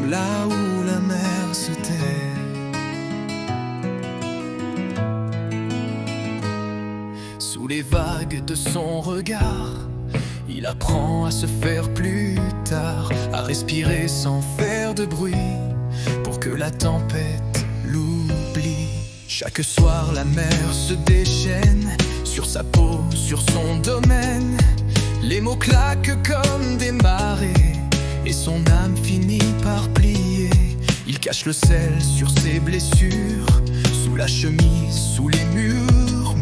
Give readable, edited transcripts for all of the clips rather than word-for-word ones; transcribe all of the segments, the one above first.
là où la mer se tait. Sous les vagues de son regard, il apprend à se faire plus tard, à respirer sans faire de bruit, pour que la tempête l'oublie. Chaque soir la mer se déchaîne sur sa peau, sur son domaine. Les mots claquent comme des marées, et son âme finit par plier. Il cache le sel sur ses blessures, sous la chemise, sous les murs.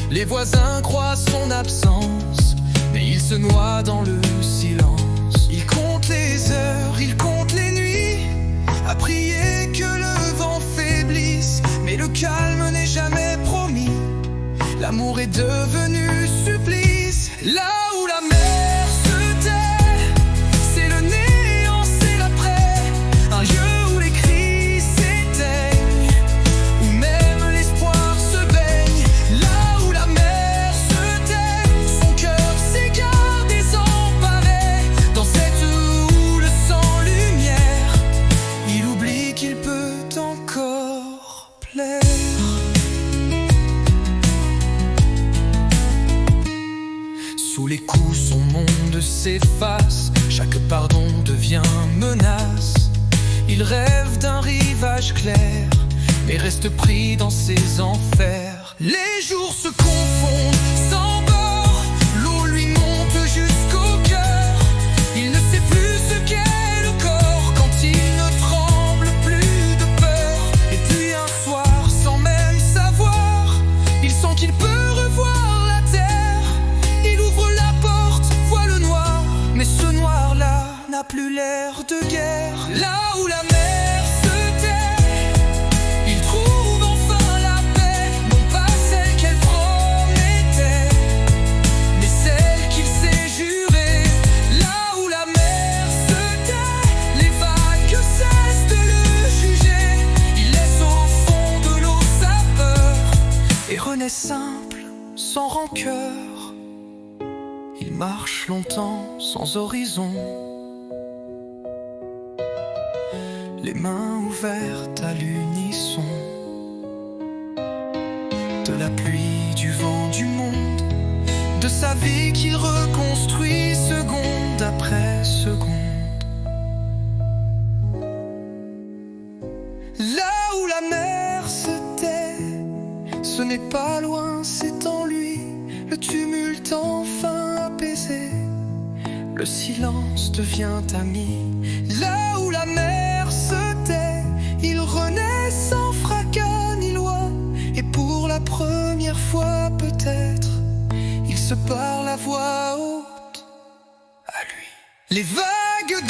Les voisins croient son absence, mais il se noie dans le silence. Il compte les heures, il compte les nuits, à prier que le vent faiblisse. Mais le calme n'est jamais promis, l'amour est devenu supplice. Là où la mer se tait, c'est le néant, c'est l'après. Un lieu où les cris s'éteignent, où même l'espoir se baigne. Là où la mer se tait, son cœur s'égare désemparé. Dans cette houle sans lumière, il oublie qu'il peut encore plaire. Sous les coups, son monde s'efface, chaque pardon devient menace. Il rêve d'un rivage clair, mais reste pris dans ses enfers. Les jours se confondent sans bord, l'eau lui monte jusqu'au cœur. Il ne sait plus ce qu'est le corps quand il ne tremble plus de peur. Et puis un soir, sans même savoir, il sent qu'il peut revoir la terre. Il ouvre la porte, voit le noir, mais ce noir-là n'a plus l'air de guerre. Là où la mer se tait, il trouve enfin la paix, non pas celle qu'elle promettait, mais celle qu'il s'est jurée. Là où la mer se tait, les vagues cessent de le juger. Il laisse au fond de l'eau sa peur et renaît simple, sans rancœur. Il marche longtemps sans horizon, les mains ouvertes à l'unisson. De la pluie, du vent, du monde, de sa vie qu'il reconstruit seconde après seconde. Là où la mer se tait, ce n'est pas loin, c'est en lui. Le tumulte enfin apaisé, le silence devient ami. Là où la mer se tait, il renaît sans fracas ni loi. Et pour la première fois peut-être, il se parle à voix haute à lui. Les vagues